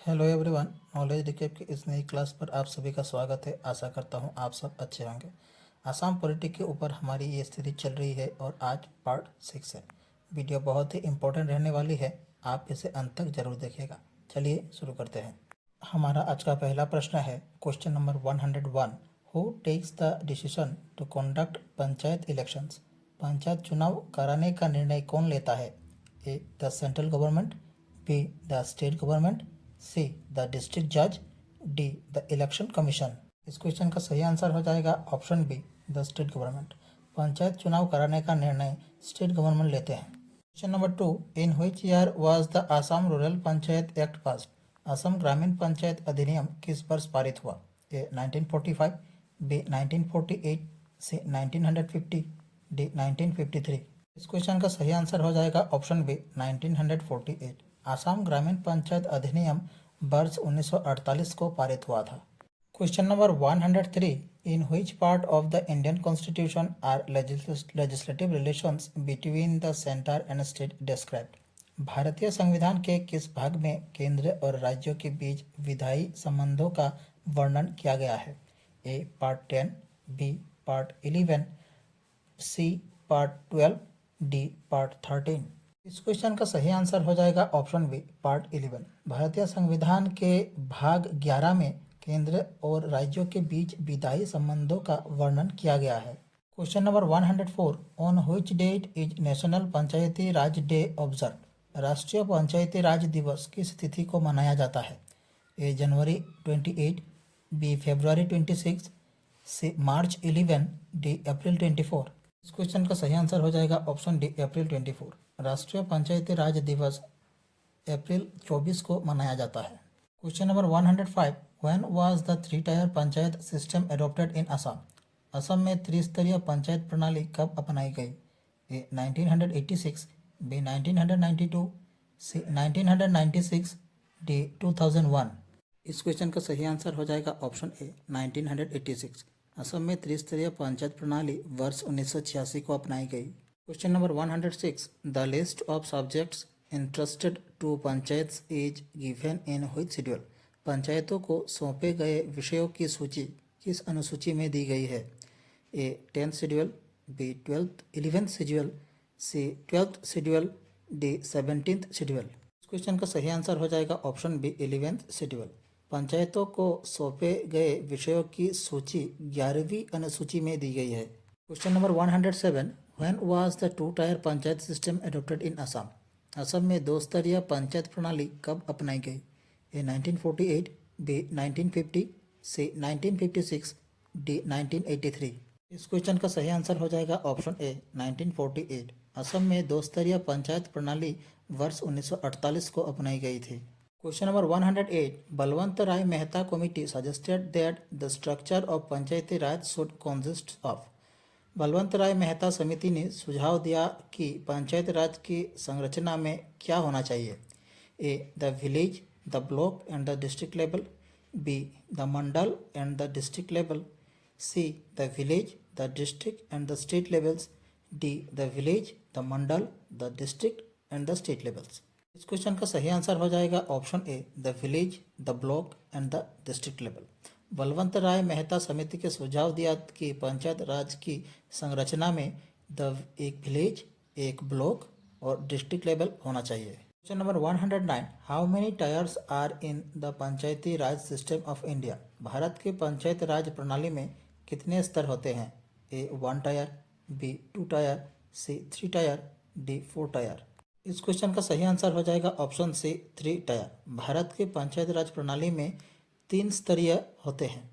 Hello everyone. Knowledge recap की इस नई क्लास पर आप सभी का स्वागत है। आशा करता हूँ आप सब अच्छे होंगे। आसाम पॉलिटिक के ऊपर हमारी ये सीरीज चल रही है और आज पार्ट 6 है। वीडियो बहुत ही इम्पोर्टेंट रहने वाली है, आप इसे अंत तक जरूर देखिएगा। चलिए शुरू करते हैं। हमारा आज का पहला प्रश्न है question number 101। Who takes the decision to conduct panchayat elections? Panchayat चुनाव कराने का निर्णय कौन लेता है? A the central government, B the state government, C the district जज, डी द इलेक्शन कमीशन। इस क्वेश्चन का सही आंसर हो जाएगा option B the state government. Panchayat चुनाव कराने का निर्णय स्टेट गवर्नमेंट लेते हैं। Question number 2। In which year was the Assam rural panchayat act passed? Assam ग्रामीण पंचायत अधिनियम किस वर्ष पारित हुआ? A 1945, B 1948, C 1950, D 1953। इस क्वेश्चन का सही आंसर हो जाएगा ऑप्शन बी 1948। आसाम ग्रामीण पंचायत अधिनियम वर्ष 1948 को पारित हुआ था। Question number 103। In which part of the Indian constitution are legislative relations between the centre and state described? भारतीय संविधान के किस भाग में केंद्र और राज्यों के बीच विधायी संबंधों का वर्णन किया गया है? A part 10, B part 11, C part 12, D part 13। इस क्वेश्चन का सही आंसर हो जाएगा ऑप्शन बी पार्ट 11। भारतीय संविधान के भाग 11 में केंद्र और राज्यों के बीच विधायी संबंधों का वर्णन किया गया है। Question number 104। On which date is national Panchayati Raj day observe? राष्ट्रीय पंचायती राज दिवस किस तिथि को मनाया जाता है? ए जनवरी 28, बी फरवरी 26, सी मार्च 11, डी अप्रैल 24। इस क्वेश्चन का सही आंसर हो जाएगा ऑप्शन डी अप्रैल 24। राष्ट्रीय पंचायती राज दिवस अप्रैल 24 को मनाया जाता है। Question number 105। When was the 3 tier panchayat system adopted इन असम? असम में त्रिस्तरीय पंचायत प्रणाली कब अपनाई गई? ए 1986, बी 1992, सी 1996, डी 2001। इस क्वेश्चन का सही आंसर हो जाएगा ऑप्शन ए 1986। असम में त्रिस्तरीय पंचायत प्रणाली वर्ष 1986 को अपनाई गई। Question number 106। The list of subjects interested to panchayats is given in which schedule? पंचायतों को सौंपे गए विषयों की सूची किस अनुसूची में दी गई है? A 10th schedule, B 11th schedule, C 12th schedule, D 17th schedule. इस क्वेश्चन का सही आंसर हो जाएगा ऑप्शन बी 11th शेड्यूल। पंचायतों को सौंपे गए विषयों की सूची 11वीं अनुसूची में दी गई है। Question number 107। When was the 2 tyre panchayat system adopted इन असम? असम में 2 स्तरीय पंचायत प्रणाली कब अपनाई गई? ए 1948, बी 1950, सी 1956, डी 1983। इस क्वेश्चन का सही आंसर हो जाएगा ऑप्शन ए 1948। असम में 2 स्तरीय पंचायत प्रणाली वर्ष 1948 को अपनाई गई थी। Question number 108। Balwant Rai Mehta committee suggested that the structure of Panchayati Raj should consist of? Balwant Rai Mehta समिति ने सुझाव दिया कि पंचायत राज की संरचना में क्या होना चाहिए? A the village, the block and the district level, B the mandal and the district level, C the village, the district and the state levels, D the village, the mandal, the district and the state levels. इस question का सही answer हो जाएगा option A the village, the block and the district level. Balwant Rai Mehta समिति के सुझाव दिया कि पंचायत राज की संरचना में एक विलेज, एक ब्लॉक और डिस्ट्रिक्ट लेवल होना चाहिए। Question number 109। How many tiers are in the Panchayati Raj system of India? Bharat के पंचायत राज प्रणाली में कितने स्तर होते हैं? A 1 tier, B 2 tier, C 3 tier, D 4 tier. इस क्वेश्चन का सही आंसर हो जाएगा ऑप्शन सी 3 टायर। भारत के पंचायत राज प्रणाली में 3 स्तरीय होते हैं।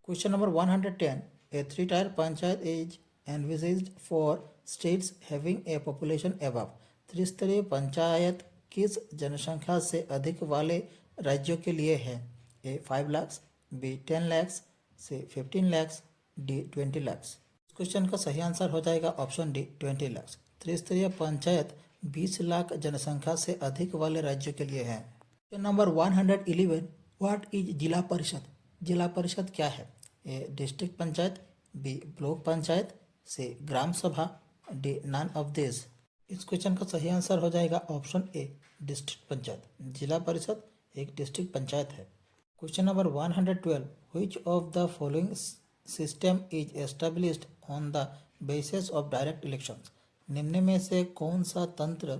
Question number 110। A 3 tier panchayat is envisaged for states having a population above? त्रिस्तरीय पंचायत किस जनसंख्या से अधिक वाले राज्यों के लिए है? ए 5 लाख, बी 10 लाख, सी 15 लाख, डी 20 लाख। इस क्वेश्चन का सही आंसर हो जाएगा ऑप्शन डी 20 लाख। त्रिस्तरीय पंचायत 20 लाख जनसंख्या से अधिक वाले राज्यों के लिए है। Question number 111। व्हाट इज जिला परिषद? जिला परिषद क्या है? A district panchayat, B block panchayat, C gram sabha, D none of this. इस क्वेश्चन का सही आंसर हो जाएगा ऑप्शन ए डिस्ट्रिक्ट पंचायत। जिला परिषद एक डिस्ट्रिक्ट पंचायत है। Question number 112, which of the following system is established on the basis of direct elections? निम्न में से कौन सा तंत्र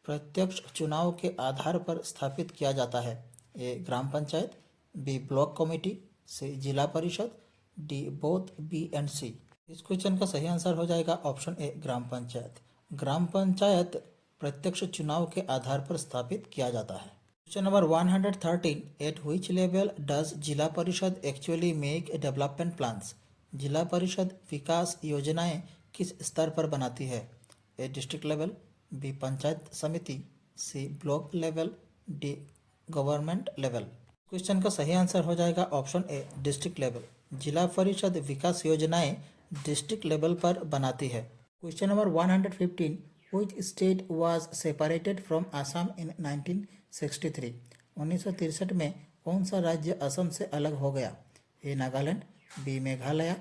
प्रत्यक्ष चुनाव के आधार पर स्थापित किया जाता है? ए ग्राम पंचायत, बी ब्लॉक कमेटी, सी जिला परिषद, डी बोथ बी एंड सी। इस क्वेश्चन का सही आंसर हो जाएगा ऑप्शन ए ग्राम पंचायत। ग्राम पंचायत प्रत्यक्ष चुनाव के आधार पर स्थापित किया जाता है। Question number 113, eight which level does जिला परिषद एक्चुअली मेक डेवलपमेंट प्लान्स? जिला परिषद विकास योजनाएं किस स्तर पर बनाती है? A district level, B panchayat samiti, C block level, D government level. Question का सही आंसर हो जाएगा ऑप्शन ए डिस्ट्रिक्ट लेवल। जिला परिषद विकास योजनाएं डिस्ट्रिक्ट लेवल पर बनाती है। Question number 115, which state was separated from Assam in 1963? 1963 में कौन सा राज्य असम से अलग हो गया? A Nagaland, B Meghalaya,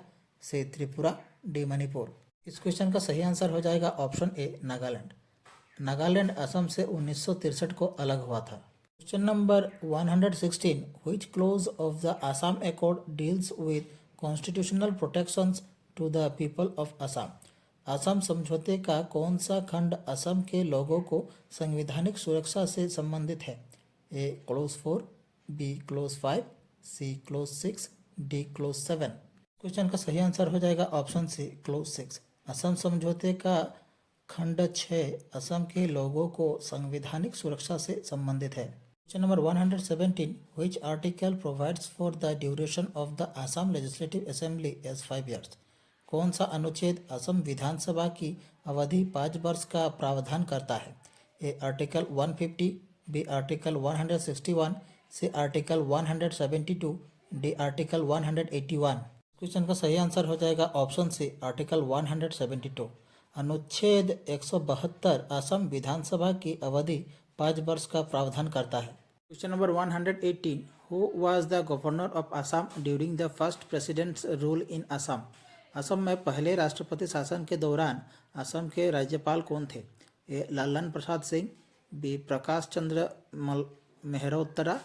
C Tripura, D Manipur. इस क्वेश्चन का सही आंसर हो जाएगा ऑप्शन ए नागालैंड। नागालैंड असम से 1963 को अलग हुआ था। Question number 116, which clause of the Assam accord deals with constitutional protections to the people of Assam? Assam समझौते का कौन सा खंड असम के लोगों को संवैधानिक सुरक्षा से संबंधित है? A clause 4, B clause 5, C clause 6, D clause 7। Question का सही आंसर हो जाएगा ऑप्शन सी क्लोज 6। असम समझौते का खंड 6 असम के लोगों को संवैधानिक सुरक्षा से संबंधित है। Question number 117, which article provides for the duration of the Assam legislative assembly as 5 years? कौन सा अनुच्छेद असम विधानसभा की अवधि 5 वर्ष का प्रावधान करता है? A article 150, B article 161, C article 172, D article 181। Question का सही आंसर हो जाएगा ऑप्शन सी आर्टिकल 172। अनुच्छेद 172 असम विधानसभा की अवधि 5 वर्ष का प्रावधान करता है। Question number 118, who was the governor of Assam during the first presidents rule in Assam? Assam में पहले राष्ट्रपति शासन के दौरान असम के राज्यपाल कौन थे? ए लल्लन प्रसाद सिंह, बी प्रकाश चंद्र मेहरोत्रा,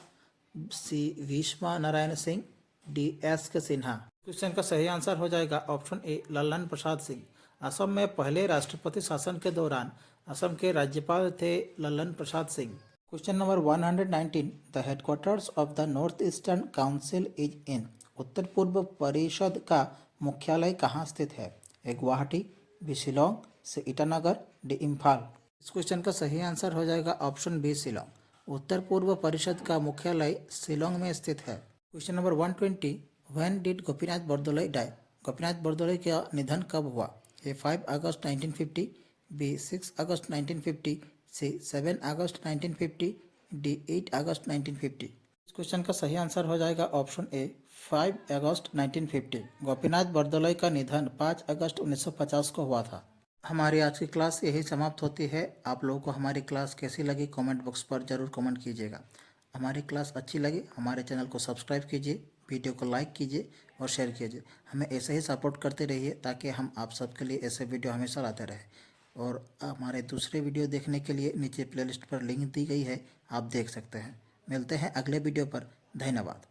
सी भीष्मा नारायण सिंह, डी एस के सिन्हा। क्वेश्चन का सही आंसर हो जाएगा ऑप्शन ए लल्लन प्रसाद सिंह। असम में पहले राष्ट्रपति शासन के दौरान असम के राज्यपाल थे Lallan Prasad Singh. Question number 119, the headquarters of the north eastern council is in? उत्तर पूर्व परिषद का मुख्यालय कहाँ स्थित है? A Guwahati, B Shillong, C Itanagar, D Imphal. इस क्वेश्चन का सही आंसर हो जाएगा ऑप्शन बी शिलोंग। उत्तर पूर्व परिषद का मुख्यालय शिलोंग में स्थित है। Question number 120, when did Gopinath Bordoloi die? Gopinath Bordoloi का निधन कब हुआ? A 5 August 1950, B 6 August 1950, C 7 August 1950, D 8 August 1950। इस क्वेश्चन का सही आंसर हो जाएगा ऑप्शन ए 5 अगस्त 1950। गोपीनाथ बरदोलई का निधन 5 अगस्त 1950 को हुआ था। हमारी आज की क्लास यही समाप्त होती है। आप लोगों को हमारी क्लास कैसी लगी कमेंट बॉक्स पर ज़रूर कमेंट कीजिएगा। हमारी क्लास अच्छी लगी हमारे चैनल को सब्सक्राइब कीजिए, वीडियो को लाइक कीजिए और शेयर कीजिए। हमें ऐसे ही सपोर्ट करते रहिए ताकि हम आप सबके लिए ऐसे वीडियो हमेशा लाते रहें। और हमारे दूसरे वीडियो देखने के लिए नीचे प्लेलिस्ट पर लिंक दी गई है, आप देख सकते हैं। मिलते हैं अगले वीडियो पर। धन्यवाद।